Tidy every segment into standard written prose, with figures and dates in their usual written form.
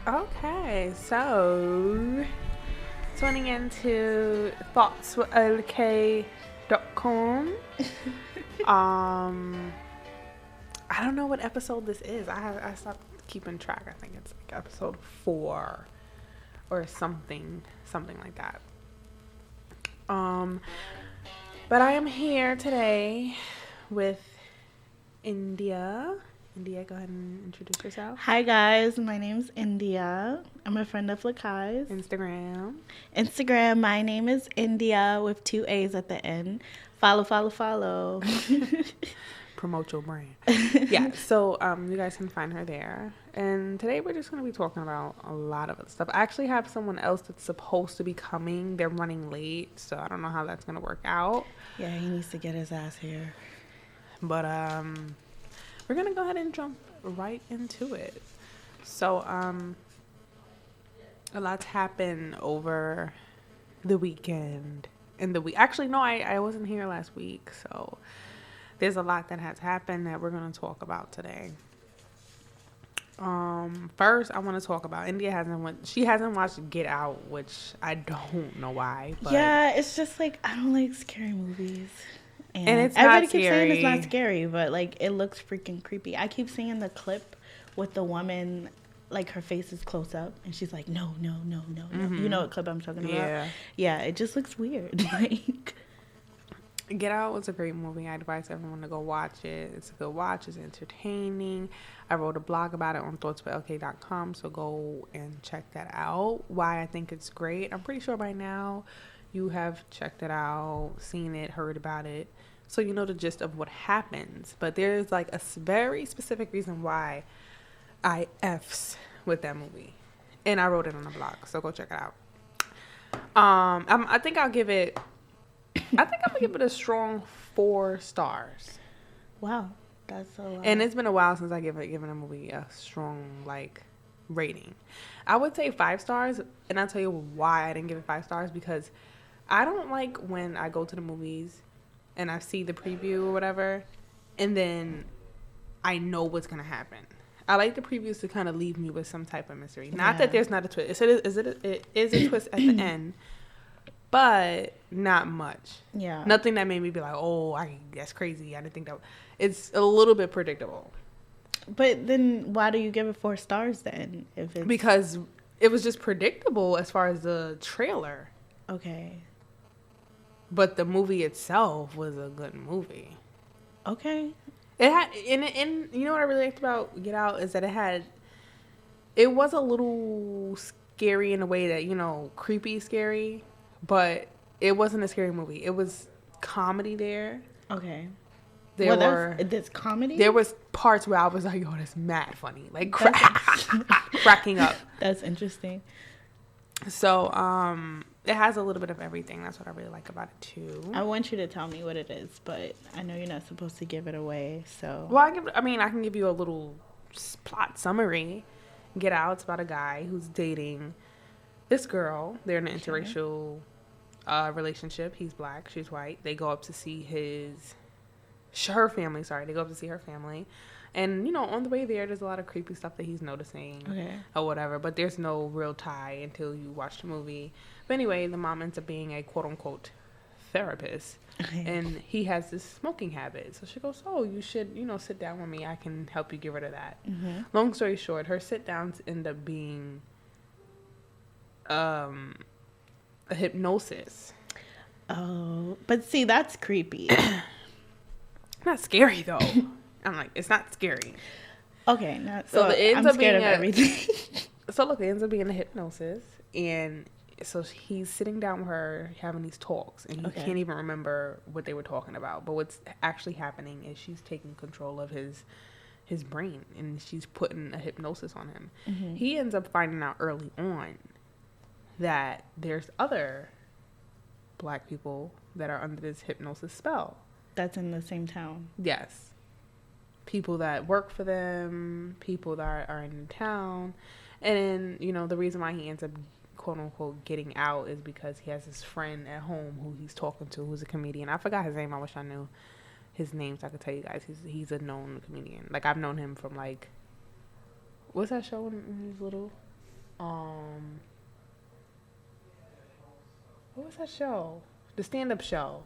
Okay, so tuning into thoughtswithlk.com. I don't know what episode this is. I stopped keeping track. I think it's like episode 4 or something like that. But I am here today with India. India, go ahead and introduce yourself. Hi guys, my name's India. I'm a friend of Lakai's. Instagram, my name is India with 2 A's at the end. Follow. Promote your brand. Yeah, so you guys can find her there. And today we're just going to be talking about a lot of other stuff. I actually have someone else that's supposed to be coming. They're running late, so I don't know how that's going to work out. Yeah, he needs to get his ass here. But we're going to go ahead and jump right into it. So a lot's happened over the weekend. Actually, no, I wasn't here last week, so there's a lot that has happened that we're going to talk about today. First, I want to talk about India hasn't watched Get Out, which I don't know why. But yeah, it's just like I don't like scary movies, and it's not everybody scary. keeps saying it's not scary, but like it looks freaking creepy. I keep seeing the clip with the woman, like her face is close up, and she's like, no. Mm-hmm. You know what clip I'm talking about? Yeah, it just looks weird. Like. Get Out was a great movie. I advise everyone to go watch it. It's a good watch. It's entertaining. I wrote a blog about it on thoughtswithlk.com, so go and check that out. Why I think it's great. I'm pretty sure by now you have checked it out, seen it, heard about it, so you know the gist of what happens. But there's like a very specific reason why I F's with that movie, and I wrote it on the blog, so go check it out. I think I'm gonna give it a strong 4 stars. Wow, that's a lot. And it's been a while since I given a movie a strong rating. I would say 5 stars, and I'll tell you why I didn't give it 5 stars, because I don't like when I go to the movies and I see the preview or whatever, and then I know what's gonna happen. I like the previews to kind of leave me with some type of mystery. Not that there's not a twist. It is a twist at the end. But not much. Yeah. Nothing that made me be like, oh, that's crazy. I didn't think that. It's a little bit predictable. But then why do you give it 4 stars then? Because it was just predictable as far as the trailer. Okay. But the movie itself was a good movie. Okay. It had, and you know what I really liked about Get Out is that it was a little scary in a way that, creepy scary. But it wasn't a scary movie. It was comedy there. Okay. There's comedy? There was parts where I was like, oh, that's mad funny. Like, cracking up. That's interesting. So, it has a little bit of everything. That's what I really like about it, too. I want you to tell me what it is, but I know you're not supposed to give it away, so. Well, I can give you a little plot summary. Get Out, it's about a guy who's dating this girl. They're in an interracial relationship. He's black, she's white. They go up to see her family. They go up to see her family, and on the way there's a lot of creepy stuff that he's noticing, or whatever. But there's no real tie until you watch the movie. But anyway, the mom ends up being a quote unquote therapist, and he has this smoking habit. So she goes, "Oh, you should sit down with me. I can help you get rid of that." Mm-hmm. Long story short, her sit downs end up being a hypnosis. Oh, but see, that's creepy. Not scary though. I'm like, it's not scary. Okay, I'm scared of everything. So look, it ends up being a hypnosis, and so he's sitting down with her having these talks, and he can't even remember what they were talking about. But what's actually happening is she's taking control of his brain, and she's putting a hypnosis on him. Mm-hmm. He ends up finding out early on that there's other black people that are under this hypnosis spell. That's in the same town. Yes. People that work for them, people that are in the town. And then, the reason why he ends up, quote unquote, getting out is because he has this friend at home who he's talking to, who's a comedian. I forgot his name. I wish I knew his name so I could tell you guys. He's a known comedian. Like, I've known him from, what's that show when he was little? what was that show? The stand-up show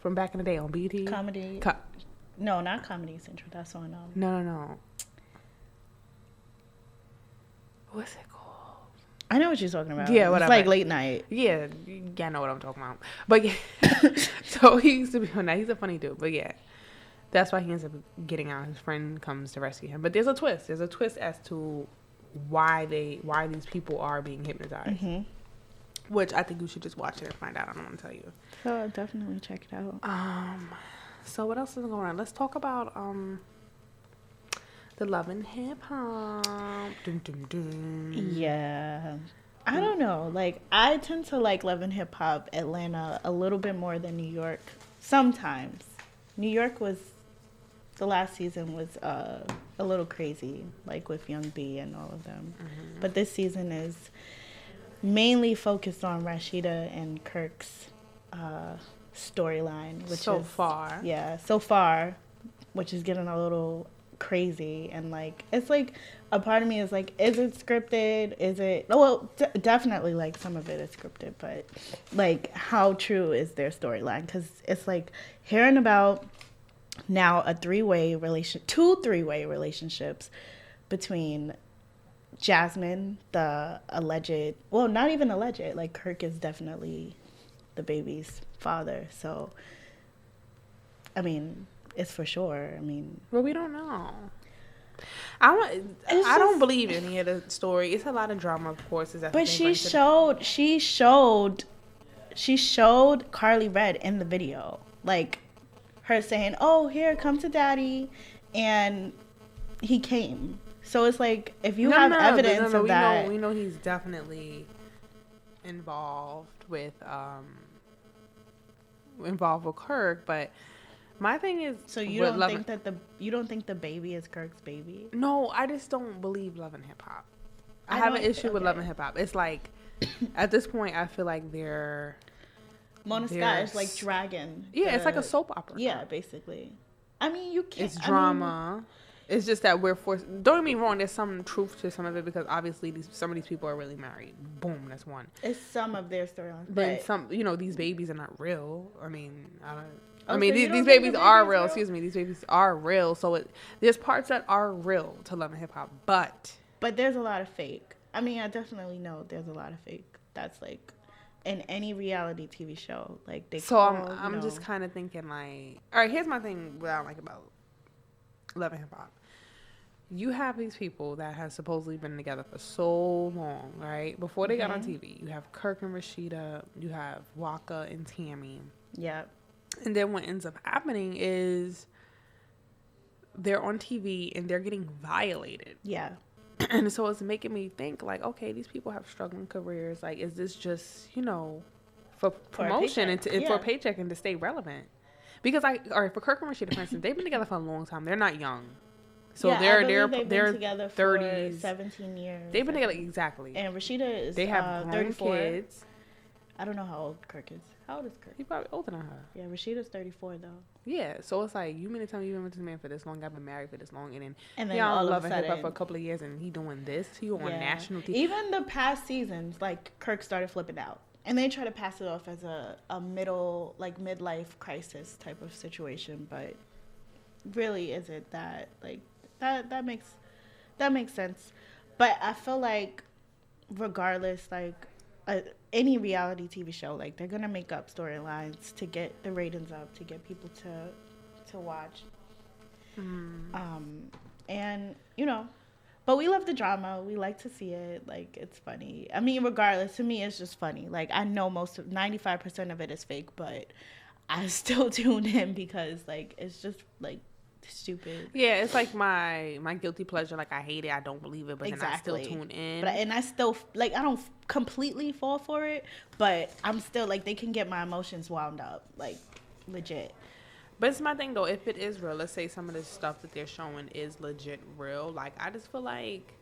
from back in the day on BT. Comedy. No, not Comedy Central. That's on. No. What's it called? I know what you're talking about. Yeah, whatever. It's like late night. Yeah, I know what I'm talking about. But yeah, so he used to be on that. He's a funny dude. But yeah, that's why he ends up getting out. His friend comes to rescue him. But there's a twist. There's a twist as to why these people are being hypnotized. Mm-hmm. Which I think you should just watch it and find out. I don't want to tell you. So I'll definitely check it out. So what else is going on? Let's talk about the Love and Hip Hop. Dun, dun, dun. Yeah. I don't know. Like, I tend to like Love and Hip Hop Atlanta a little bit more than New York. Sometimes. New York the last season was a little crazy, like with Young B and all of them. Mm-hmm. But this season is mainly focused on Rashida and Kirk's storyline, which so far, which is getting a little crazy. And like, it's like a part of me is like, is it scripted? Is it definitely like some of it is scripted, but like how true is their storyline? Because it's like hearing about now two three-way relationships between Jasmine, the alleged, well, not even alleged, like Kirk is definitely the baby's father. So, I mean, it's for sure. I mean, well, we don't know. I don't believe any of the story. It's a lot of drama, of course. But she showed Carly Red in the video, like her saying, "Oh, here, come to daddy," and he came. So it's like, if you have evidence of that, we know he's definitely involved with Kirk. But my thing is, so you don't think the baby is Kirk's baby? No, I just don't believe Love and Hip Hop. I have an issue with Love and Hip Hop. It's like, at this point, I feel like Mona Scott is like dragging. Yeah, it's like a soap opera. Yeah, basically. I mean, you can't. It's drama. It's just that we're forced. Don't get me wrong. There's some truth to some of it because obviously some of these people are really married. Boom, that's one. It's some of their storylines. Then some, these babies are not real. I mean, these babies are real. Excuse me, these babies are real. So there's parts that are real to Love and Hip Hop, but there's a lot of fake. I mean, I definitely know there's a lot of fake. That's like in any reality TV show, like they. So I'm just kind of thinking like, all right, here's my thing. What I don't like about Love and Hip Hop. You have these people that have supposedly been together for so long, right? Before they got on TV, you have Kirk and Rashida, you have Waka and Tammy. Yeah. And then what ends up happening is they're on TV and they're getting violated. Yeah. And so it's making me think like, okay, these people have struggling careers. Like, is this just, for promotion and for a paycheck and to stay relevant? Because for Kirk and Rashida, for instance, they've been together for a long time. They're not young. So they've been together 30s, for 17 years. They've been together, exactly. And Rashida is, they have grown 34 kids. I don't know how old Kirk is. How old is Kirk? He's probably older than her. Yeah, Rashida's 34 though. Yeah, so it's like, you mean to tell me you've been with this man for this long, I've been married for this long, and then all Love of a and sudden, Hip Hop for a couple of years, and he doing this to you on national TV. Even the past seasons, like Kirk started flipping out, and they try to pass it off as a midlife crisis type of situation, but really, is it that like? That makes sense, but I feel like regardless, like any reality TV show, like they're gonna make up storylines to get the ratings up, to get people to watch. And but we love the drama. We like to see it. Like, it's funny. I mean, regardless, to me, it's just funny. Like, I know 95% of it is fake, but I still tune in because like it's just like stupid. Yeah, it's like my guilty pleasure. Like, I hate it, I don't believe it, but then I still tune in. And I still like, I don't completely fall for it, but I'm still like, they can get my emotions wound up, like legit. But it's my thing though, if it is real, let's say some of the stuff that they're showing is legit real, like I just feel like,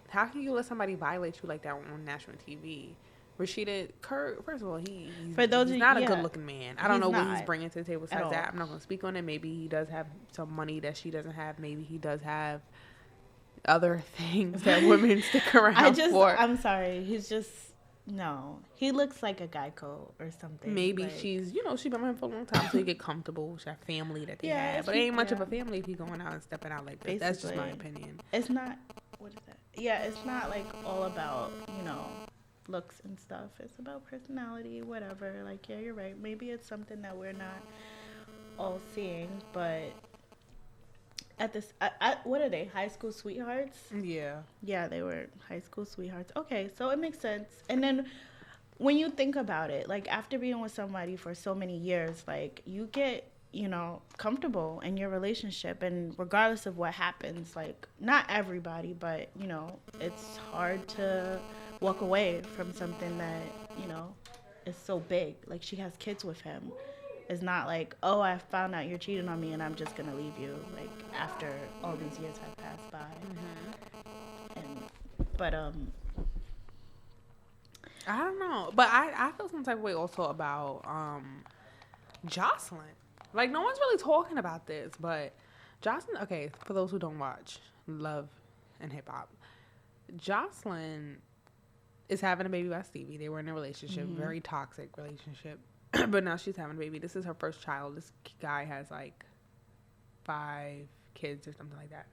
how can you let somebody violate you like that on national TV? Rashida, Kirk, first of all, he's not a good-looking man. I don't know what he's bringing to the table besides that. I'm not going to speak on it. Maybe he does have some money that she doesn't have. Maybe he does have, other things that women stick around for. I'm sorry. He's just, no. He looks like a Geico or something. Maybe like, she's been with him for a long time, so you get comfortable with that family that they have. But it ain't much of a family if he's going out and stepping out like that. That's just my opinion. It's not, what is that? Yeah, it's not like all about, looks and stuff. It's about personality, whatever. Like, yeah, you're right. Maybe it's something that we're not all seeing, but at this, what are they? High school sweethearts? Yeah, they were high school sweethearts. Okay, so it makes sense. And then when you think about it, like, after being with somebody for so many years, like, you get, comfortable in your relationship, and regardless of what happens, like, not everybody, but, it's hard to walk away from something that, is so big. Like, she has kids with him. It's not like, oh, I found out you're cheating on me and I'm just going to leave you, like, after all these years have passed by. But I don't know. But I feel some type of way also about Jocelyn. Like, no one's really talking about this, but Jocelyn, okay, for those who don't watch Love and Hip Hop, Jocelyn is having a baby by Stevie. They were in a relationship, very toxic relationship. But now she's having a baby. This is her first child. This guy has like 5 kids or something like that.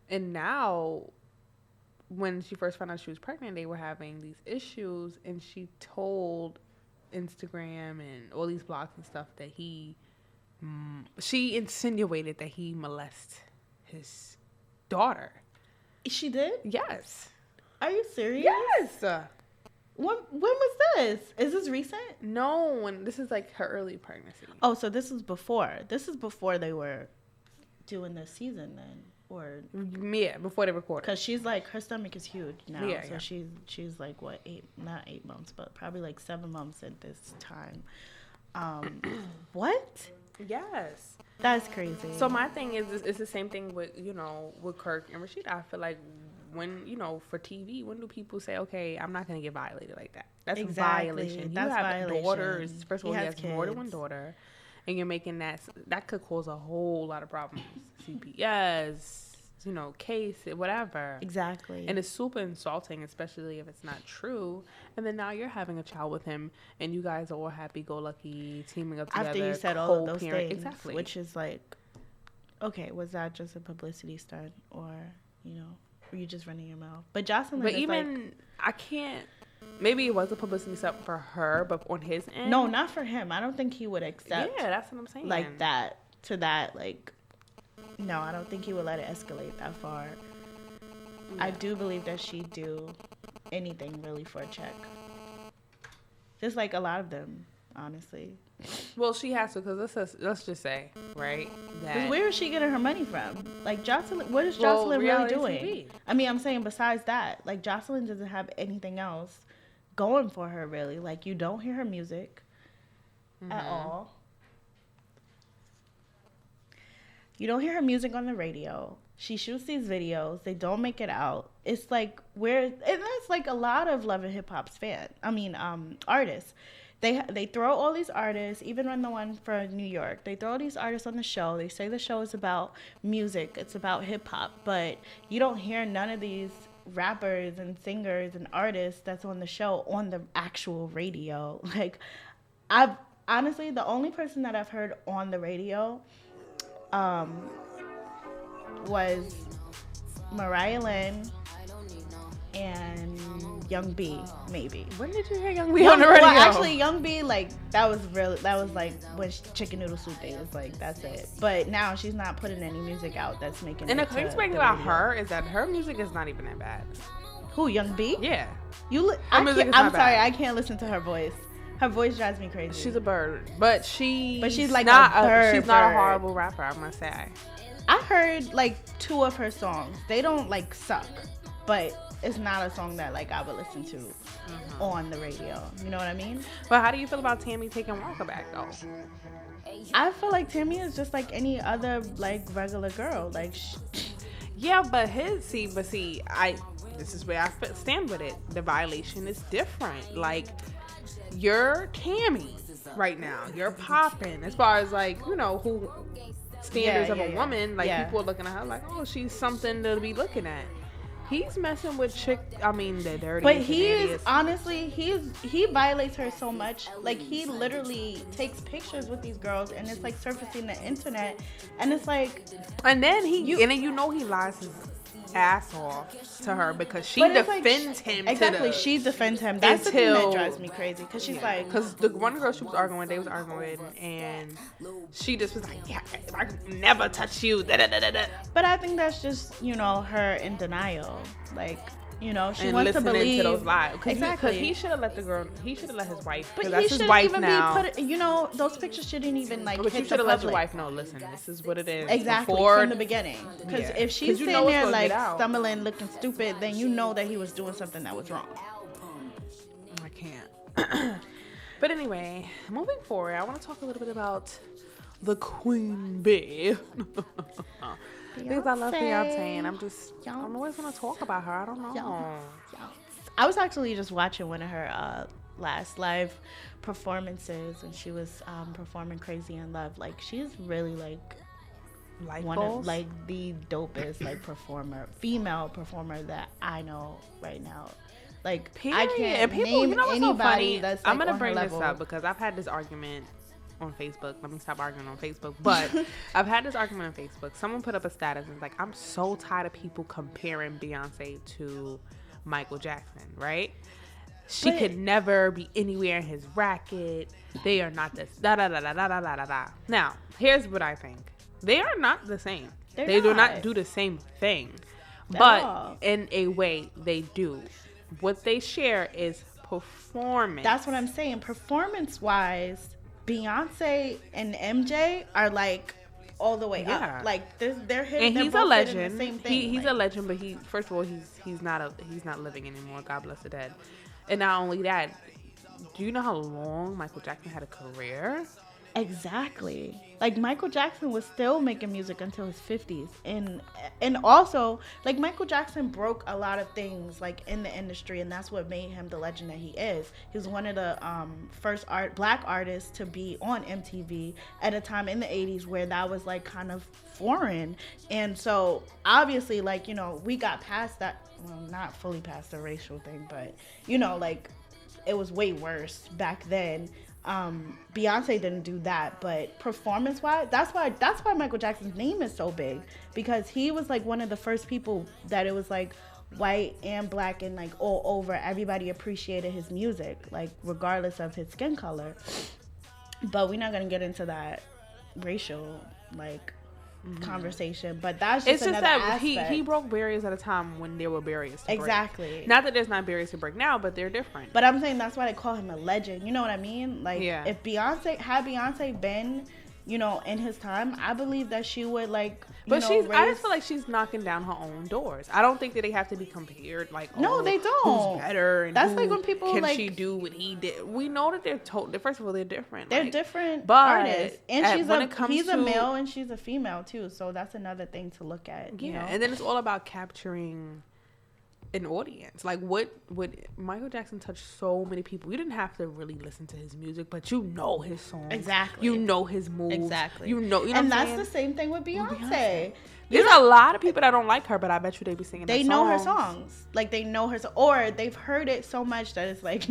And now, when she first found out she was pregnant, they were having these issues, and she told Instagram and all these blogs and stuff that she insinuated that he molested his daughter. She did? Yes. Are you serious? Yes. When was this? Is this recent? No, this is like her early pregnancy. Oh, so this was before. This is before they were doing the season then, or yeah, before they recorded. Because she's like, her stomach is huge now. Yeah, so yeah. She's like what, not 8 months, but probably like 7 months at this time. What? Yes. That's crazy. So my thing is, it's the same thing with with Kirk and Rashida. I feel like when for TV, when do people say, okay, I'm not going to get violated like that? That's a violation. That's you have violation. Daughters. First of all, he has kids. More than one daughter, and you're making that could cause a whole lot of problems. CPS, case, whatever. Exactly. And it's super insulting, especially if it's not true. And then now you're having a child with him, and you guys are all happy-go-lucky, teaming up together. After you said all of those things. Exactly. Which is like, okay, was that just a publicity stunt, or, were you just running your mouth? But Jocelyn is even, like, I can't, maybe it was a publicity stunt for her, but on his end. No, not for him. I don't think he would accept. Yeah, that's what I'm saying. Like that, to that, like, no, I don't think he would let it escalate that far. Yeah. I do believe that she'd do anything really for a check. Just like a lot of them, honestly. Well, she has to, because let's just say, right? That where is she getting her money from? Like, Jocelyn, what is Jocelyn really doing? TV. I mean, I'm saying besides that, like, Jocelyn doesn't have anything else going for her, really. Like, you don't hear her music at all. You don't hear her music on the radio. She shoots these videos. They don't make it out. It's like, and that's like a lot of Love and Hip Hop's artists. They throw all these artists, even on the one for New York, they throw all these artists on the show. They say the show is about music. It's about hip hop. But you don't hear none of these rappers and singers and artists that's on the show on the actual radio. Like, I've honestly, the only person that I've heard on the radio was Mariah Lynn and Young B, maybe. When did you hear Young B on the radio? Well, actually, Young B, like, that was like when Chicken Noodle Soup days, like, that's it. But now she's not putting any music out that's making and it. And the crazy thing about her is that her music is not even that bad. Who, Young B? Yeah. I'm sorry, I can't listen to her voice. Her voice drives me crazy. She's a bird, but she's like not a bird. She's not a horrible rapper, I must say. I heard like 2 of her songs. They don't like suck, but it's not a song that like I would listen to on the radio. You know what I mean? But how do you feel about Tammy taking Walker back though? I feel like Tammy is just like any other like regular girl. Like, yeah, but this is where I stand with it. The violation is different. Like, you're Tammy right now. You're popping as far as like, who standards of a woman. Like, Yeah. people are looking at her like, oh, she's something to be looking at. He's messing with the dirty. But he is, honestly, he violates her so much. Like, he literally takes pictures with these girls, and it's like surfacing the internet, and it's like, and then he lies his ass off to her because she defends him. Exactly, she defends him. That's the thing that drives me crazy, because she's like, because the one girl she was arguing with, they was arguing with, and she just was like, yeah, I never touch you. Da, da, da, da. But I think that's just, you know, her in denial. Like, you know, she and wants to believe to those lies. Exactly. Because he should have let the girl. He should have let his wife. But that's he his shouldn't wife even now. you know, those pictures shouldn't even like. But hit you should the have let your public. wife know. Listen, this is what it is. Exactly, Before, from the beginning. Because if she's you sitting know there like stumbling, looking stupid, then you know that he was doing something that was wrong. I can't. But anyway, moving forward, I want to talk a little bit about the Queen Bee. Because I love Beyonce, and I'm always going to talk about her. I don't know. I was actually just watching one of her last live performances, and she was performing "Crazy in Love." Like, she's really like one of like the dopest like female performer that I know right now. Like, period. I can't name anybody that's like, I'm gonna bring this level. up because I've had this argument on Facebook. Let me stop arguing on Facebook. But I've had this argument on Facebook. Someone put up a status and was like, I'm so tired of people comparing Beyonce to Michael Jackson, right? She could never be anywhere in his racket. They are not this. Da da da da da da da da. Now, here's what I think. They are not the same. They do not do the same thing. But in a way, they do. What they share is performance. That's what I'm saying. Performance-wise, Beyonce and MJ are like all the way up. Like, they're hitting. And he's a legend. The same thing. He's a legend, but first of all, he's not living anymore. God bless the dead. And not only that, do you know how long Michael Jackson had a career? Exactly. Like, Michael Jackson was still making music until his 50s, and also, like, Michael Jackson broke a lot of things like in the industry, and that's what made him the legend that he is. He was one of the first black artists to be on MTV at a time in the 80s where that was like kind of foreign, and so obviously, like, you know, we got past that. Well, not fully past the racial thing, but, you know, like, it was way worse back then. Beyonce didn't do that, but performance-wise, that's why Michael Jackson's name is so big, because he was like one of the first people that it was like white and black and like all over. Everybody appreciated his music, like regardless of his skin color. But we're not gonna get into that racial like conversation, but that's just another aspect. He broke barriers at a time when there were barriers to break. Not that there's not barriers to break now, but they're different. But I'm saying that's why they call him a legend. You know what I mean? Like, if Beyonce been, you know, in his time, I believe that she would like. I just feel like she's knocking down her own doors. I don't think that they have to be compared. Like, no, they don't. Who's better? And that's like when people can like, she do what he did? We know that they're first of all, they're different. They're like, different but artists, and he's a male and she's a female too. So that's another thing to look at. You know? And then it's all about capturing an audience. Like, what Michael Jackson touched so many people. You didn't have to really listen to his music, but you know his songs. Exactly. You know his moves. Exactly. You know and that's the same thing with Beyonce. There's a lot of people that don't like her, but I bet you they be singing. They know her songs, like they know her, or they've heard it so much that it's like,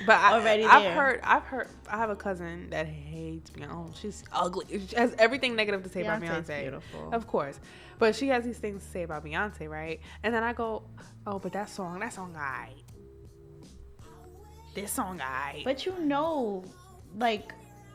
already there. I've heard. I have a cousin that hates Beyonce. Oh, she's ugly. She has everything negative to say about Beyonce. Beautiful, of course, but she has these things to say about Beyonce, right? And then I go, oh, but that song, alright. This song, alright. But you know, like,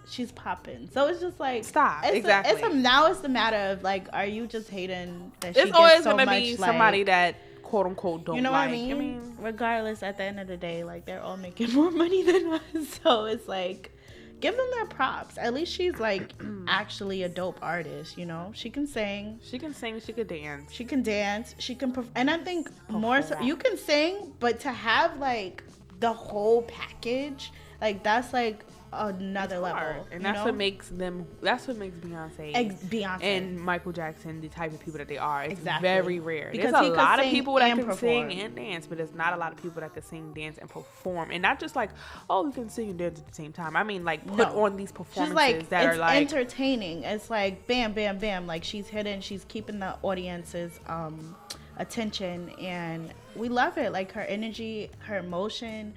she's popping, so it's just like stop. Exactly. Now it's the matter of like, are you just hating that it's she always gets so gonna much, be like, somebody that quote unquote don't, you know like. What I mean, regardless, at the end of the day, like, they're all making more money than us, so it's like, give them their props. At least she's like actually a dope artist, you know. She can sing, she can dance, she can and I think more so, you can sing, but to have like the whole package, like, that's like another level. And that's what makes them. That's what makes Beyonce, Beyonce and Michael Jackson the type of people that they are. It's exactly. very rare. Because there's a lot of people that can perform. sing and dance, but there's not a lot of people that can sing, dance, and perform. And not just like, oh, you can sing and dance at the same time. I mean, like put on these performances like, that are like entertaining. It's like bam, bam, bam. Like she's hidden. She's keeping the audience's attention, and we love it. Like her energy, her emotion,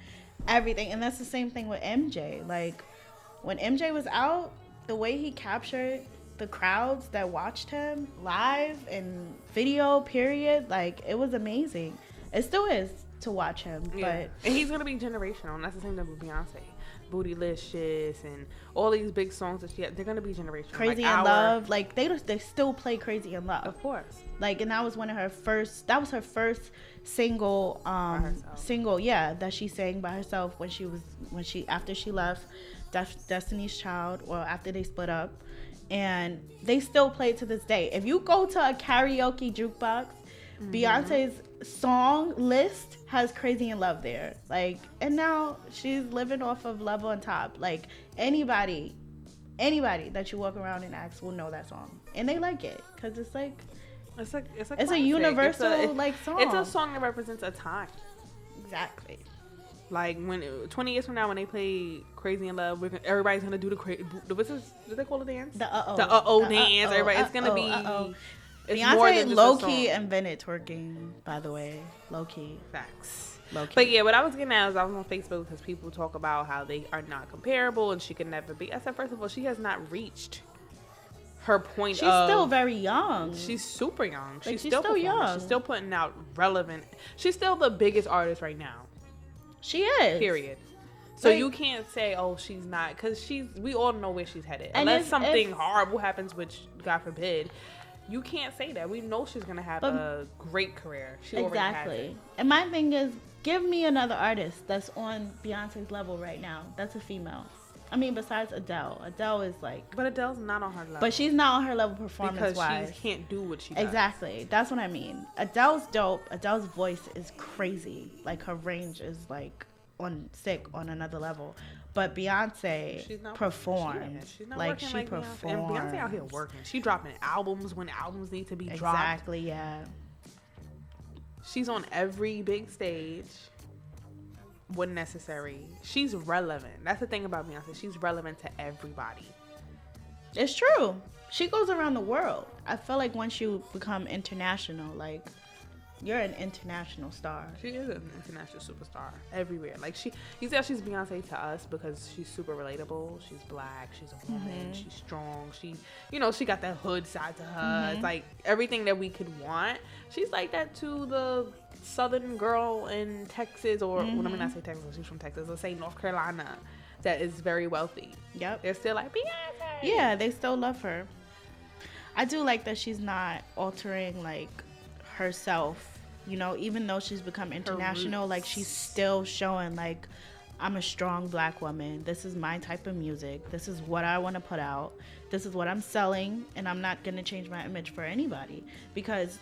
everything. And that's the same thing with MJ. Like when MJ was out, the way he captured the crowds that watched him live and video period, like it was amazing. It still is to watch him. But and he's gonna be generational, and that's the same thing with Beyonce. Bootylicious and all these big songs that she had, they're gonna be generational. Crazy in Love, like they still play Crazy in Love, of course. Like, and that was one of her first. That was her first single, that she sang by herself after she left Destiny's Child, or after they split up, and they still play it to this day. If you go to a karaoke jukebox, Beyonce's song list has Crazy in Love there. Like, and now she's living off of Love on Top. Like anybody that you walk around and ask will know that song, and they like it because it's a universal song. It's a song that represents a time. Exactly. Like when 20 years from now, when they play Crazy in Love, everybody's gonna do what's this? Do they call it dance? The dance. It's gonna be. It's Beyonce low-key invented twerking, by the way. Low-key. Facts. Low-key. But yeah, what I was getting at is I was on Facebook because people talk about how they are not comparable and she could never be. I said, first of all, she has not reached her point. She's still very young. She's super young. She's still young. She's still putting out relevant. She's still the biggest artist right now. She is. Period. So you can't say, oh, she's not, because we all know where she's headed. Unless something horrible happens, which God forbid. You can't say that. We know she's going to have a great career. She already has it. And my thing is, give me another artist that's on Beyonce's level right now. That's a female. I mean, besides Adele. Adele is like... But Adele's not on her level. But she's not on her level performance-wise. Because she can't do what she does. Exactly. That's what I mean. Adele's dope. Adele's voice is crazy. Like, her range is, like, on another level. But Beyonce performs. She's not working like performs. Beyonce. And Beyonce out here working. She dropping albums when albums need to be dropped. Exactly, yeah. She's on every big stage when necessary. She's relevant. That's the thing about Beyonce. She's relevant to everybody. It's true. She goes around the world. I feel like once you become international, like, you're an international star. She is an international superstar everywhere. Like you see, she's Beyonce to us because she's super relatable. She's black. She's a woman. She's strong. She got that hood side to her. It's like everything that we could want. She's like that to the southern girl in Texas, or well, let me not say Texas. She's from Texas. Let's say North Carolina, that is very wealthy. Yep. They're still like Beyonce. Yeah, they still love her. I do like that she's not altering like herself, even though she's become international, like she's still showing like, I'm a strong black woman. This is my type of music. This is what I want to put out. This is what I'm selling, and I'm not going to change my image for anybody. Because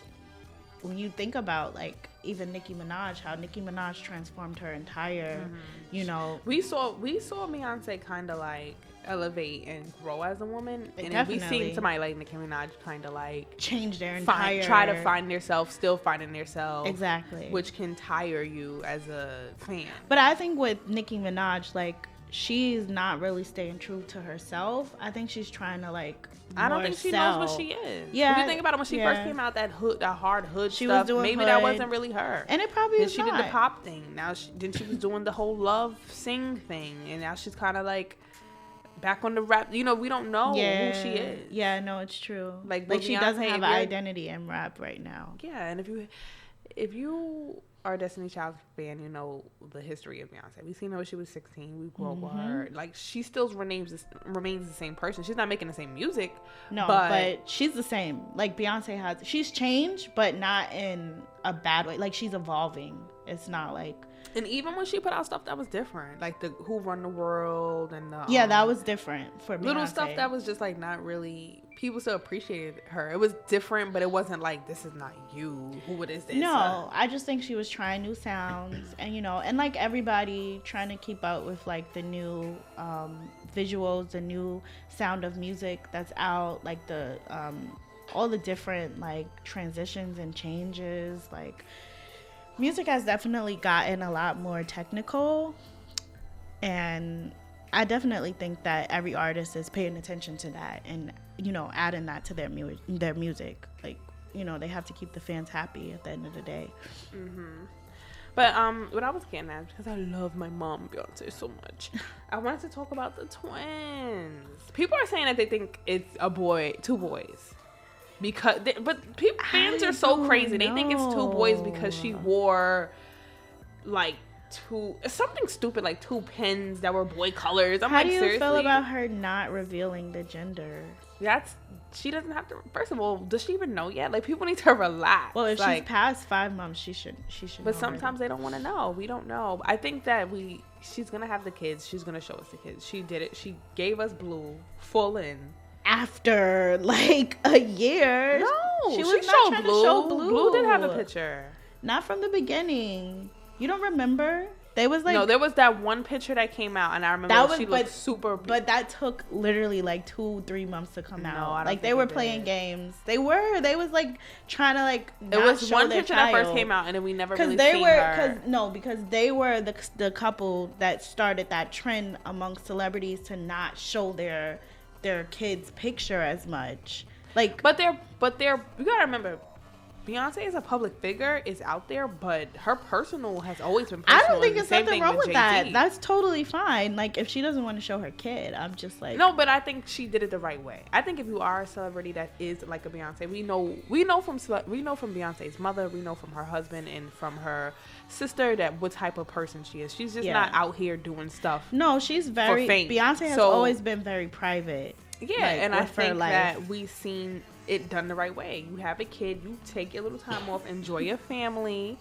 when you think about like even Nicki Minaj, how Nicki Minaj transformed her entire, we saw Beyonce kind of like elevate and grow as a woman, and then we seen somebody like Nicki Minaj kind of like change their entire try to find themselves, still finding themselves, exactly, which can tire you as a fan. But I think with Nicki Minaj, like, she's not really staying true to herself. I think she's trying to like I don't think she knows what she is. Yeah, if you think about it, when she first came out, that hard hood she stuff, was doing maybe hood. That wasn't really her. And it probably is not. She did the pop thing. Now she was doing the whole love sing thing, and now she's kind of like back on the rap. We don't know who she is. Yeah, no, it's true. Like she Beyonce, doesn't have an identity in rap right now. Yeah, and if you are a Destiny Child fan, you know the history of Beyonce. We've seen her when she was 16. We grew up with her. Like, she still remains the same person. She's not making the same music. No, but she's the same. Like, Beyonce she's changed, but not in a bad way. Like, she's evolving. It's not like... And even when she put out stuff that was different, like the Who Run the World and the... Yeah, that was different for Beyonce. Little stuff that was just, like, not really people still appreciated her. It was different, but it wasn't like, this is not you. Who is this? No, I just think she was trying new sounds, and and like everybody trying to keep up with like the new visuals, the new sound of music that's out, like the all the different like transitions and changes. Like, music has definitely gotten a lot more technical, and I definitely think that every artist is paying attention to that and adding that to their music. Like, they have to keep the fans happy at the end of the day. Mm-hmm. But what I was getting at, because I love my mom Beyonce so much, I wanted to talk about the twins. People are saying that they think it's a boy, two boys. Fans are so crazy. They think it's two boys because she wore like something stupid, like two pins that were boy colors. How do you feel about her not revealing the gender? She doesn't have to. First of all, does she even know yet? Like, people need to relax. Well, if she's past 5 months, she should. But sometimes they don't want to know. We don't know. I think that she's gonna have the kids. She's gonna show us the kids. She did it. She gave us Blue full in. After like a year. No, she was not trying to show Blue. Blue did have a picture. Not from the beginning. You don't remember? There was that one picture that came out, and I remember she looked super. But that took literally like 2-3 months to come out. I don't like, they were playing games. They was like trying to like. It was one picture that first came out, and then we never really seen her. Because they were the couple that started that trend amongst celebrities to not show their kids' picture as much. Like, but they're you gotta remember, Beyonce is a public figure, is out there, but her personal has always been personal. I don't think there's something wrong with that. Jay-Z. That's totally fine. Like, if she doesn't want to show her kid, I'm just like... No, but I think she did it the right way. I think if you are a celebrity that is like a Beyonce, we know from Beyonce's mother, we know from her husband and from her sister that what type of person she is. She's just not out here doing stuff. No, she's very... For fame. Beyonce has always been very private. Yeah, like, and I think that we've seen it done the right way. You have a kid, you take your little time off, enjoy your family,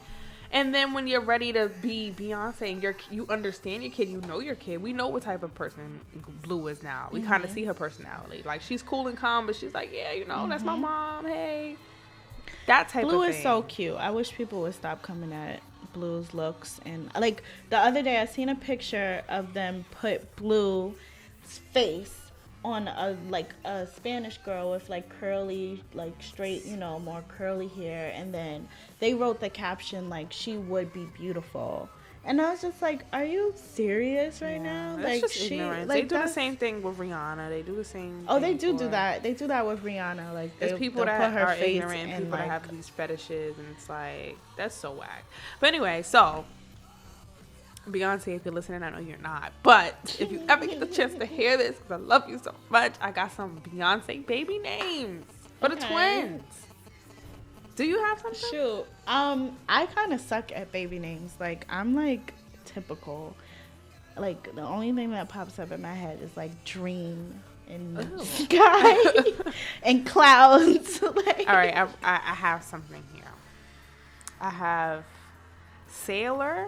and then when you're ready to be Beyonce and you understand your kid, you know your kid. We know what type of person Blue is now. We kind of see her personality. Like, she's cool and calm, but she's like, yeah, that's my mom. Hey, that type Blue of thing. Is so cute. I wish people would stop coming at Blue's looks. And like the other day, I seen a picture of them put Blue's face on a Spanish girl with like curly, like straight, more curly hair, and then they wrote the caption like, she would be beautiful. And I was just like, are you serious right now? That's just ignorance. They do the same thing with Rihanna. They do the same thing. They do that. They do that with Rihanna. Like, there's people that are ignorant, and people that have these fetishes, and it's like, that's so whack. But anyway, so Beyonce, if you're listening, I know you're not, but if you ever get the chance to hear this, because I love you so much, I got some Beyonce baby names for the twins. Do you have something? Shoot. I kind of suck at baby names. Like, I'm like typical. Like, the only thing that pops up in my head is like dream and sky and clouds. Like, all right, I have something here. I have Sailor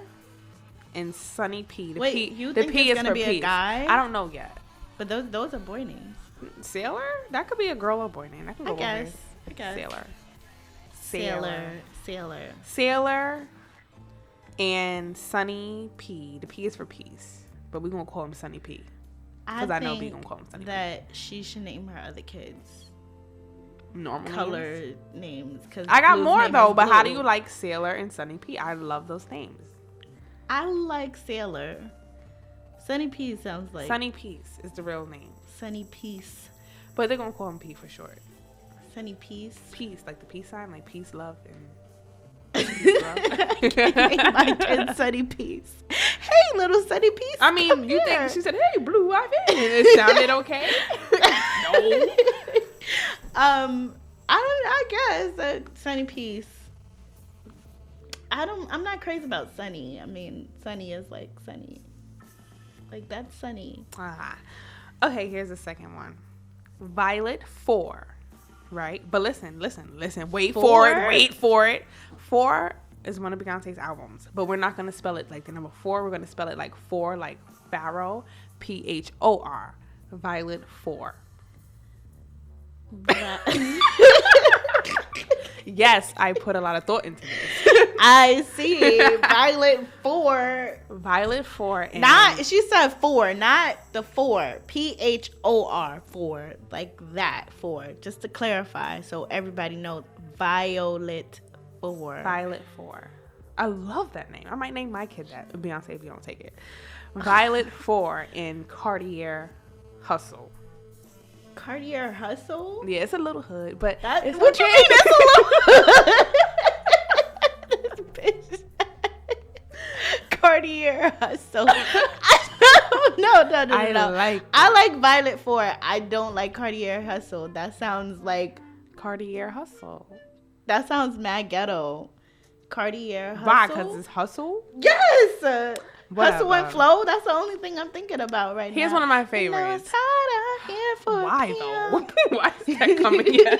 and Sunny P. The think it's gonna be a guy? I don't know yet. But those are boy names. Sailor? That could be a girl or boy name. I guess. Sailor and Sunny P. The P is for peace, but we're gonna call him Sunny P. Because I know we gonna call him Sunny P. That she should name her other kids normal color names. Cause I got more though, but how do you like Sailor and Sunny P? I love those names. I like Sailor. Sunny P sounds like... Sunny Peace is the real name. Sunny Peace. But they're going to call him P for short. Sunny Peace? Peace, like the peace sign, like peace, love, and... I can't name my kid Sunny Peace. Hey, little Sunny Peace. I mean, you think she said, hey, Blue, I've been. And it sounded okay? No. I guess Sunny Peace. I'm not crazy about Sunny. I mean, Sunny is like Sunny. Like, that's Sunny. Okay, here's the second one. Violet 4. Right? But listen. Wait for it. 4 is one of Beyonce's albums. But we're not going to spell it like the number 4. We're going to spell it like 4, like Pharaoh. Phor. Violet 4. Yes, I put a lot of thought into this. I see. Violet 4. Violet 4. And Not, she said 4, not the 4. PHOR 4. Like that 4. Just to clarify so everybody knows. Violet 4. Violet 4. I love that name. I might name my kid that. Beyonce, if you don't take it. Violet 4 in Cartier Hustle. Cartier Hustle? Yeah, it's a little hood, but it's what okay. you mean that's a little this bitch. Cartier Hustle. No. I like Violet 4. I don't like Cartier Hustle. That sounds like Cartier Hustle. That sounds mad ghetto. Cartier Hustle. Why? Because it's hustle? Yes. Whatever. Hustle and flow. That's the only thing I'm thinking about right Here's now. one of my favorites. It's hot out here for Why PM. though? Why is that coming in?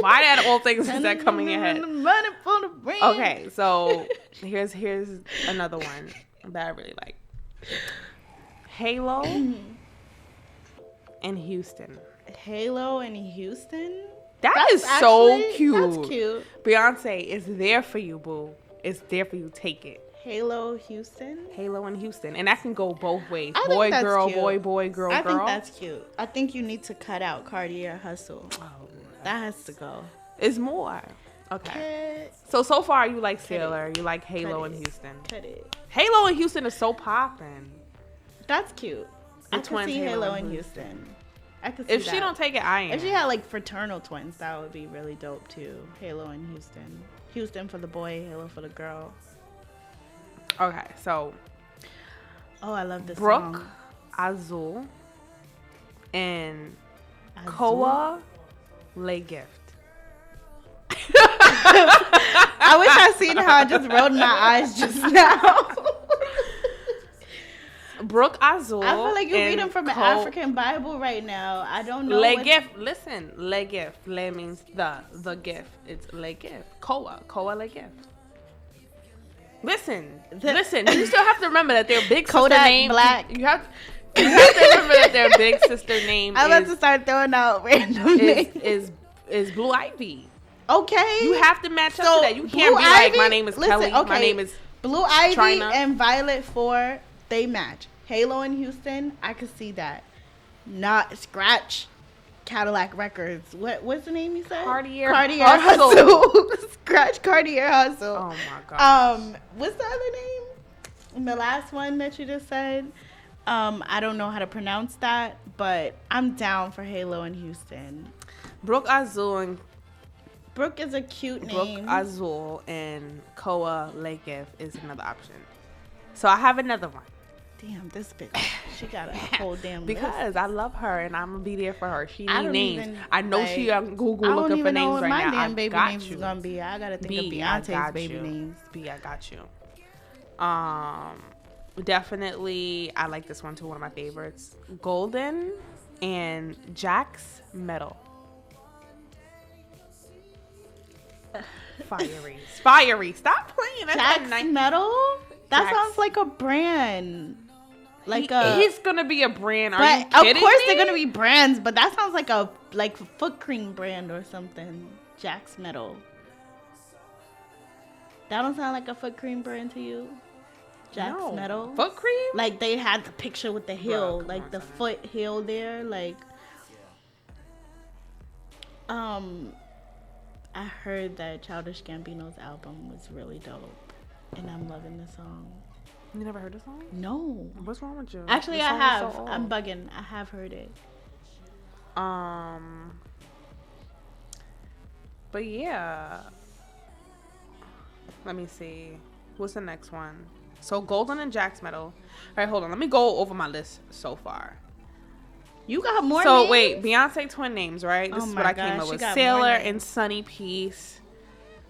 Why out of all things is that coming in your head? Okay, so here's another one that I really like. Halo and Houston. Halo and Houston? That's so actually, cute. That's cute. Beyonce, it's there for you, boo. It's there for you. Take it. Halo Houston? Halo and Houston. And that can go both ways. I Boy, think that's girl, cute. boy, girl, I girl. think that's cute. I think you need to cut out Cartier Hustle. Oh, That has to go. it's more. Okay. So far you like Sailor, you like Halo and Houston. Cut it. Halo and Houston is so popping. That's cute. The I can twins, see Halo Halo and and Houston. Houston. I could see If she that. don't take it, I am. If she had like fraternal twins, that would be really dope too. Halo and Houston. Houston for the boy, Halo for the girl. Okay, so Oh, I love this Brooke, song. Azul, and Azul? Koa Le Gift. I wish I seen how I just rolled my eyes just now. Brooke Azul. I feel like you're and reading from an African Bible right now. I don't know. Le Gift. Listen, Le Gift. Le means the gift. It's Le Gift. Koa Le Gift. Listen. You still have to remember that their big sister Kodak name. Black. You have to remember that their big sister name I'm about to start throwing out random names. is Blue Ivy. Okay. You have to match up So, to that. You can't Blue be like, Ivy- my name is listen, Kelly. My okay. name is Blue Ivy Trina. and Violet 4, they match. Halo and Houston, I could see that. Not Scratch Cadillac Records. What's the name you said? Cartier Hustle. Scratch Cartier Hustle. Oh my god. What's the other name? The last one that you just said. I don't know how to pronounce that, but I'm down for Halo and Houston. Brooke Azul and Brooke is a cute name. Brooke Azul and Koa Le Gift is another option. So I have another one. Damn, this bitch. She got a whole damn Because list. I love her and I'm gonna be there for her. She I need don't names. even, I know like, she on Google I don't looking for even know names what right my now. damn I baby got names you. is gonna be. I gotta think B, of I Beyonce's got baby you. names. B, I got you. Definitely, I like this one too. One of my favorites, Golden and Jack's Metal. Fiery. Stop playing. That's Jack's a nice. Metal? That Jack's- sounds like a brand. He's gonna be a brand. Are But you of kidding course me? they're gonna be brands, but that sounds like a foot cream brand or something. Jack's Metal. That don't sound like a foot cream brand to you? Jack's No. Metal? Foot cream. Like they had the picture with the heel, come like on, the son. foot heel there, like I heard that Childish Gambino's album was really dope, and I'm loving the song. You never heard the song? No, What's wrong with you? actually The I song is have. so I'm old. bugging. I have heard it. But yeah. Let me see. What's the next one? So Golden and Jack's Metal. All right, hold on. Let me go over my list so far. You got more. So names? wait, Beyonce twin names, right? This Oh is my what I came gosh, up she with. got more Sailor names. and Sunny Peace.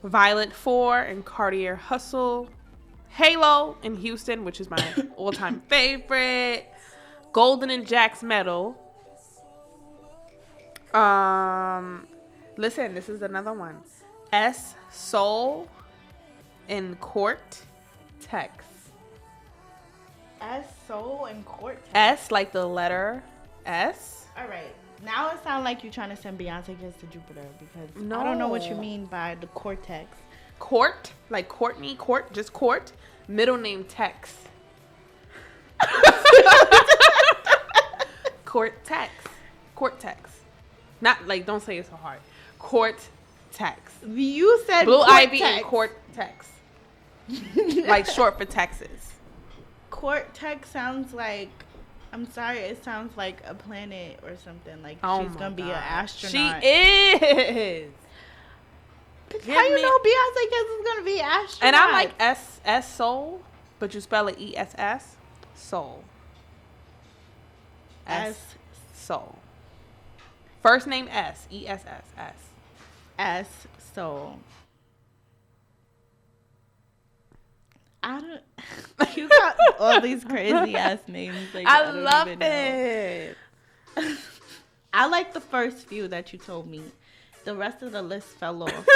Violet 4 and Cartier Hustle. Halo in Houston, which is my all-time favorite. Golden and Jack's Metal. Listen, this is another one. S Soul in Court Tex. S Soul and Court. S like the letter S. All right. Now it sounds like you're trying to send Beyonce kids to Jupiter because No. I don't know what you mean by the cortex. Court, like Courtney, Court, just Court. Middle name Tex. Cortex. Cortex. Not like, don't say it so hard. Cortex. You said Blue cortex. Ivy and Cortex. Like short for Texas. Cortex sounds like, I'm sorry, it sounds like a planet or something. Like she's gonna be an astronaut. She is. How you know Beyonce Kids is gonna be astronaut? And I like S Soul, but you spell it ESS. Soul. S Soul. First name S ESS S. S Soul. I don't. You got all these crazy ass names. Like, I don't love even know. it. I like the first few that you told me. The rest of the list fell off.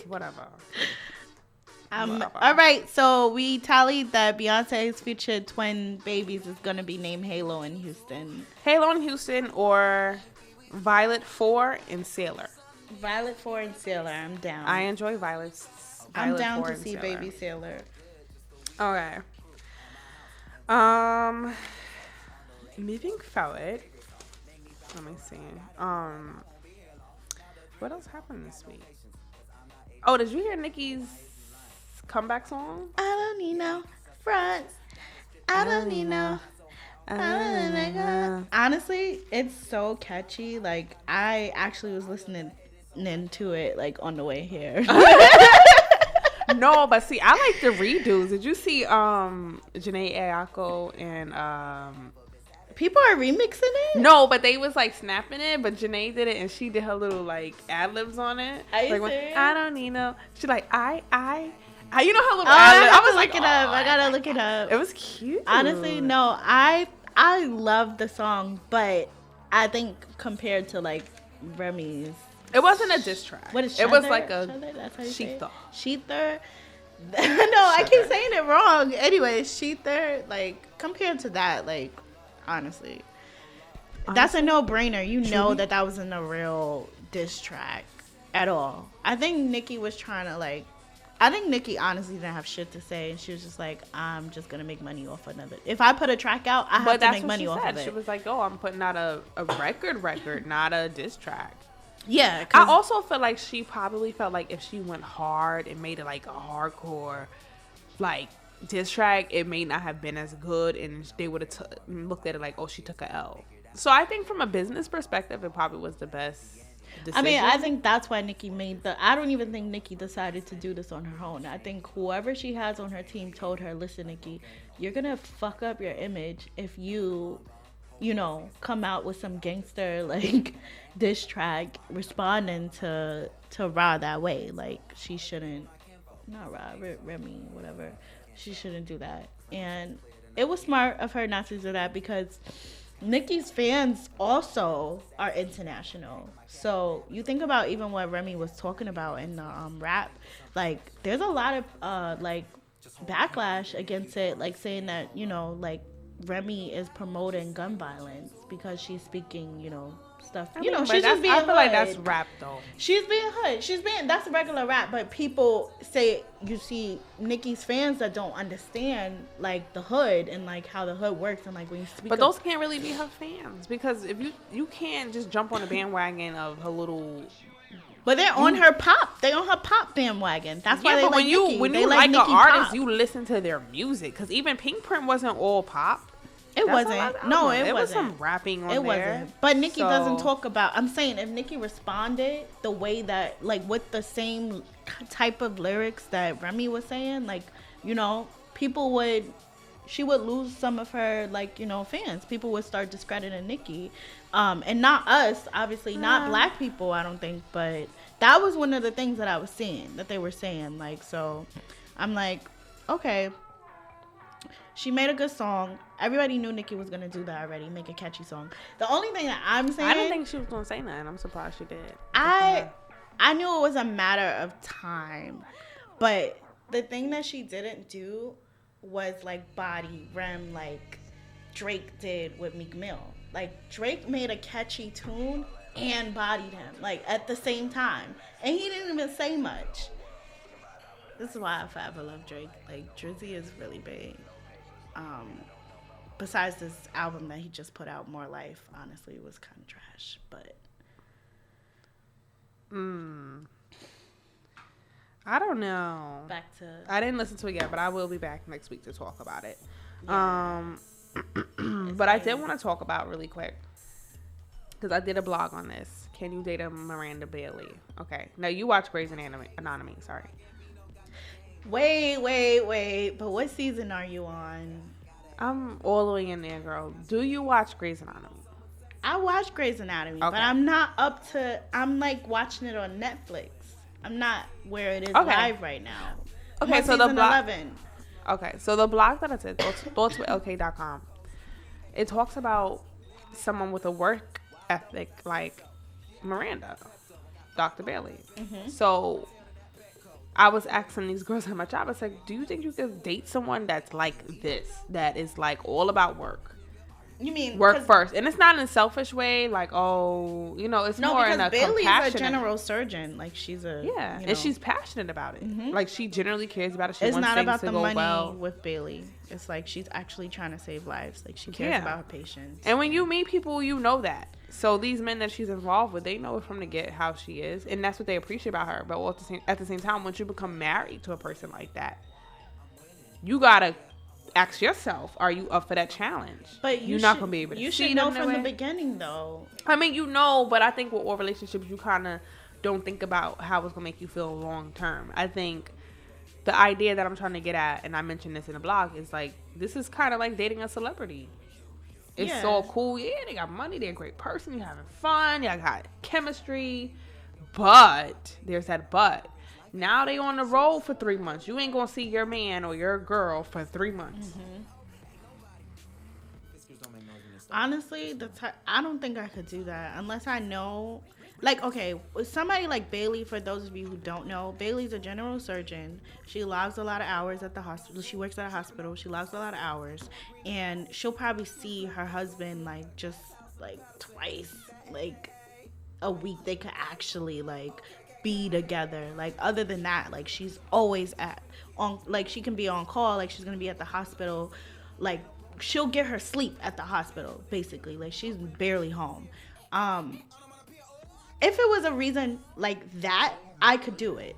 Whatever. All right, so we tallied that Beyonce's future twin babies is gonna be named Halo in Houston. Halo in Houston or Violet 4 and Sailor. Violet 4 and Sailor, I'm down. I enjoy Violet's. I'm Violet down 4 to and see Sailor. Baby Sailor. Okay. Moving forward. Let me see. What else happened this week? Oh, did you hear Nicki's comeback song? I don't need no fronts. I don't need no. Honestly, it's so catchy. Like, I actually was listening to it like on the way here. No, but see, I like the redos. Did you see Janae Ayako and People are remixing it? No, but they was like snapping it, but Janae did it and she did her little like ad libs on it. Are you like, serious? I don't need no. She like you know her little Oh, ad lib. I was like, look it up. I gotta look it up. It was cute. Honestly, no, I love the song, but I think compared to like Remy's, It wasn't a diss track. what is it? Was Shether? like a Shether? That's how you say it? Sheether. Sheether. No, I keep saying it wrong. Anyway, Sheether, like compared to that, like honestly, that's a no-brainer. You know that wasn't a real diss track at all. I think Nicki was trying to like. I think Nicki honestly didn't have shit to say, and she was just like, "I'm just gonna make money off another. If I put a track out, I have to make money off of it." She was like, "Oh, I'm putting out a record, not a diss track." Yeah, I also feel like she probably felt like if she went hard and made it like a hardcore, like diss track, it may not have been as good, and they would have looked at it like, "Oh, she took a L." So I think from a business perspective, it probably was the best decision. I mean, I think that's why Nicki made I don't even think Nicki decided to do this on her own. I think whoever she has on her team told her, "Listen, Nicki, you're gonna fuck up your image if you come out with some gangster like diss track responding to Ra that way. Like, she shouldn't, not Ra, Remy, whatever. She shouldn't do that." And it was smart of her not to do that because Nicki's fans also are international. So you think about even what Remy was talking about in the rap, like there's a lot of like backlash against it, like saying that like Remy is promoting gun violence because she's speaking stuff. I mean, She's just being I feel hood. like that's rap though. She's being hood. That's regular rap, but people say, you see Nicki's fans that don't understand like the hood and like how the hood works and like when you speak. But those can't really be her fans because if you can't just jump on the bandwagon of her little. But they're on her pop. They on her pop bandwagon. That's why they but like Nicki. when they you like an Nicki artist, pop. you listen to their music because even Pink Print wasn't all pop. It wasn't. No, it wasn't. was some rapping on it there. Wasn't. But Nicki So- doesn't talk about. I'm saying if Nicki responded the way that, like, with the same type of lyrics that Remy was saying, like, people would. She would lose some of her, like, fans. People would start discrediting Nicki, and not us, obviously, not black people. I don't think, but that was one of the things that I was seeing that they were saying. Like, so, I'm like, okay. She made a good song. Everybody knew Nicki was gonna do that already, make a catchy song. The only thing that I'm saying, I didn't think she was gonna say nothing. I'm surprised she did. I knew it was a matter of time, but the thing that she didn't do was like body Rem like Drake did with Meek Mill. Like, Drake made a catchy tune and bodied him, like, at the same time. And he didn't even say much. This is why I forever love Drake. Like, Drizzy is really big. Besides this album that he just put out, More Life, honestly, it was kind of trash. But I don't know. back to... I didn't listen to it yet, but I will be back next week to talk about it. Yeah. But I did want to talk about really quick, because I did a blog on this. Can you date a Miranda Bailey? Okay. Now, you watch Grey's Anatomy. Sorry. Wait. But what season are you on? I'm all the way in there, girl. Do you watch Grey's Anatomy? I watch Grey's Anatomy, but I'm not up to... I'm, like, watching it on Netflix. I'm not where it is live right now. Okay, so season 11. Okay, so the blog that I said, thoughtswithlk.com, it talks about someone with a work ethic like Miranda, Dr. Bailey. Mm-hmm. So I was asking these girls at my job, I was like, do you think you could date someone that's like this, that is like all about work? You mean work first? And it's not in a selfish way, like, oh, you know, it's more in a Bailey's compassionate. a general surgeon, like she's a and she's passionate about it. Mm-hmm. Like she generally cares about it. She it's wants not things about to the go money well. with Bailey. It's like she's actually trying to save lives. Like she cares about her patients. And when you meet people, you know that. So these men that she's involved with, they know it from the get how she is, and that's what they appreciate about her. But at the same time, once you become married to a person like that, you gotta ask yourself, are you up for that challenge? But you're not gonna be able to. You should know from the beginning, though. I mean, you know, but I think with all relationships, you kind of don't think about how it's gonna make you feel long term. I think the idea that I'm trying to get at, and I mentioned this in the blog, is like this is kind of like dating a celebrity. It's so cool. Yeah, they got money. They're a great person. You're having fun. Y'all got chemistry. But there's that but. Now they on the road for 3 months. You ain't gonna see your man or your girl for 3 months. Mm-hmm. Honestly, I don't think I could do that unless I know. Like, okay, with somebody like Bailey, for those of you who don't know, Bailey's a general surgeon. She logs a lot of hours at the hospital. She works at a hospital. She logs a lot of hours. And she'll probably see her husband, like, just, like, twice, like, a week. They could actually, like, be together. Like, other than that, like, she's always she can be on call. Like, she's going to be at the hospital. Like, she'll get her sleep at the hospital, basically. Like, she's barely home. If it was a reason like that, I could do it.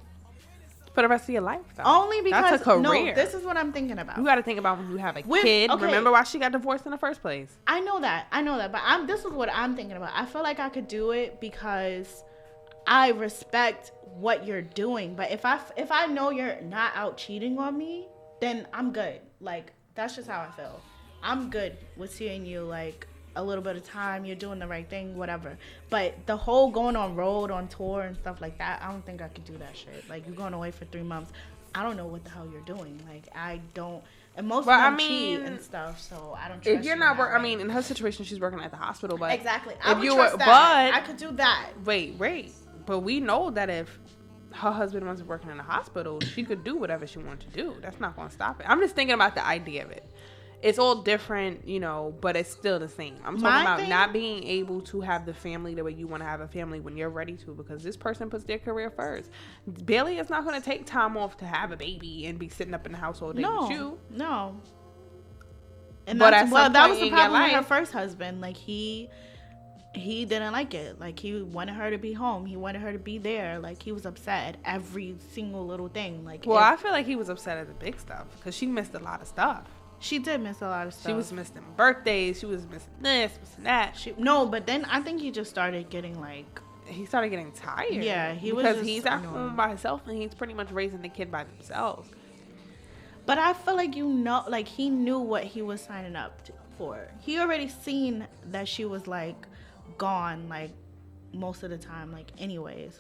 For the rest of your life, though. Only because, that's a career. No, this is what I'm thinking about. You got to think about when you have a kid. Okay. Remember why she got divorced in the first place. I know that. But this is what I'm thinking about. I feel like I could do it because I respect what you're doing. But if I know you're not out cheating on me, then I'm good. Like, that's just how I feel. I'm good with seeing you, like, a little bit of time, you're doing the right thing, whatever. But the whole going on road, on tour and stuff like that, I don't think I could do that shit. Like, you're going away for 3 months. I don't know what the hell you're doing. Like, I don't. And most of them cheat and stuff, so I don't trust if you're not working. I mean, in her situation, she's working at the hospital, but exactly. I would trust that. I could do that. Wait. But we know that if her husband wasn't working in the hospital, she could do whatever she wanted to do. That's not going to stop it. I'm just thinking about the idea of it. It's all different, you know, but it's still the same. I'm talking about not being able to have the family the way you want to have a family when you're ready to, because this person puts their career first. Bailey is not going to take time off to have a baby and be sitting up in the house all day with you. No. And that was the problem with her first husband. Like, he didn't like it. Like, he wanted her to be home. He wanted her to be there. Like, he was upset at every single little thing. Like, I feel like he was upset at the big stuff because she missed a lot of stuff. She did miss a lot of stuff. She was missing birthdays. She was missing this, missing that. But then I think he just started getting, like... He started getting tired. Yeah, because he's at home by himself and he's pretty much raising the kid by themselves. But I feel like, you know, like, he knew what he was signing up for. He already seen that she was, like, gone, like, most of the time, like, anyways.